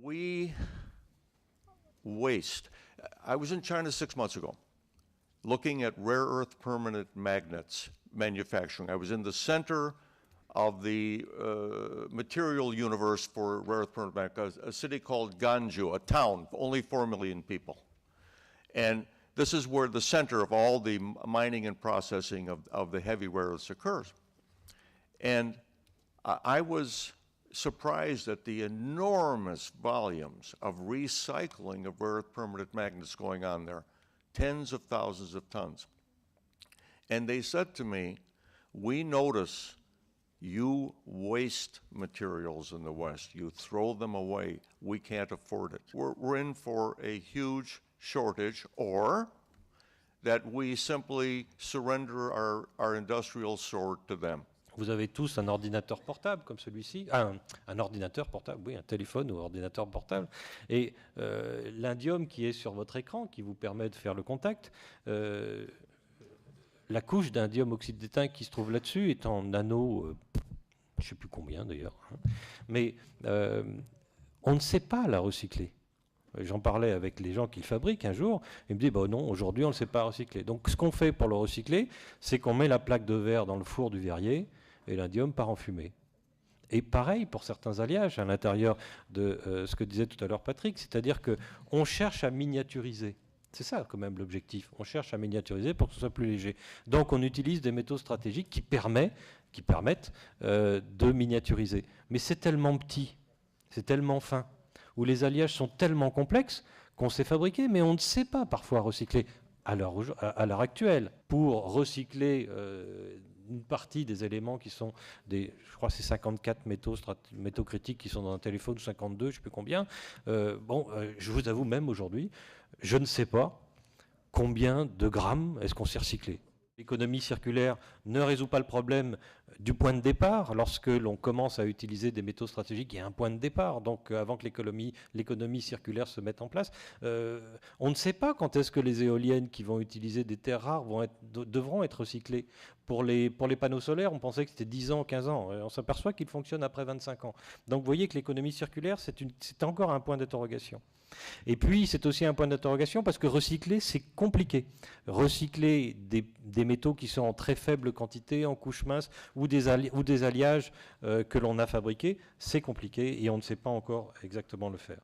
We waste. I was in China 6 months ago, looking at rare earth permanent magnets manufacturing. I was in the center of the material universe for rare earth permanent magnets, a city called Ganju, a town, only 4 million people. And this is where the center of all the mining and processing of the heavy rare earths occurs. And I was surprised at the enormous volumes of recycling of rare earth permanent magnets going on there, tens of thousands of tons. And they said to me, we notice you waste materials in the West. You throw them away. We can't afford it. We're in for a huge shortage, or that we simply surrender our industrial sword to them. Vous avez tous un ordinateur portable comme celui-ci, un ordinateur portable, oui, un téléphone ou ordinateur portable, et l'indium qui est sur votre écran, qui vous permet de faire le contact, la couche d'indium oxyde d'étain qui se trouve là-dessus est en nano, je ne sais plus combien d'ailleurs, hein, mais on ne sait pas la recycler. J'en parlais avec les gens qui le fabriquent un jour, ils me disent bah non, aujourd'hui on ne le sait pas recycler. Donc ce qu'on fait pour le recycler, c'est qu'on met la plaque de verre dans le four du verrier et l'indium part en fumée. Et pareil pour certains alliages à l'intérieur de ce que disait tout à l'heure Patrick, c'est-à-dire qu'on cherche à miniaturiser. C'est ça quand même l'objectif, on cherche à miniaturiser pour que ce soit plus léger. Donc on utilise des métaux stratégiques qui permettent de miniaturiser. Mais c'est tellement petit, c'est tellement fin, où les alliages sont tellement complexes qu'on sait fabriquer, mais on ne sait pas parfois recycler à l'heure actuelle. Pour recycler une partie des éléments qui sont je crois que c'est 54 métaux critiques qui sont dans un téléphone, 52, je ne sais plus combien. Je vous avoue, même aujourd'hui, je ne sais pas combien de grammes est-ce qu'on s'est recyclé. L'économie circulaire ne résout pas le problème du point de départ. Lorsque l'on commence à utiliser des métaux stratégiques, il y a un point de départ. Donc avant que l'économie circulaire se mette en place, on ne sait pas quand est-ce que les éoliennes qui vont utiliser des terres rares devront être recyclées. Pour les panneaux solaires, on pensait que c'était 10 ans, 15 ans. On s'aperçoit qu'ils fonctionnent après 25 ans. Donc vous voyez que l'économie circulaire, c'est encore un point d'interrogation. Et puis, c'est aussi un point d'interrogation parce que recycler, c'est compliqué. Recycler des métaux qui sont en très faible quantité, en couche mince, ou des alliages que l'on a fabriqués, c'est compliqué et on ne sait pas encore exactement le faire.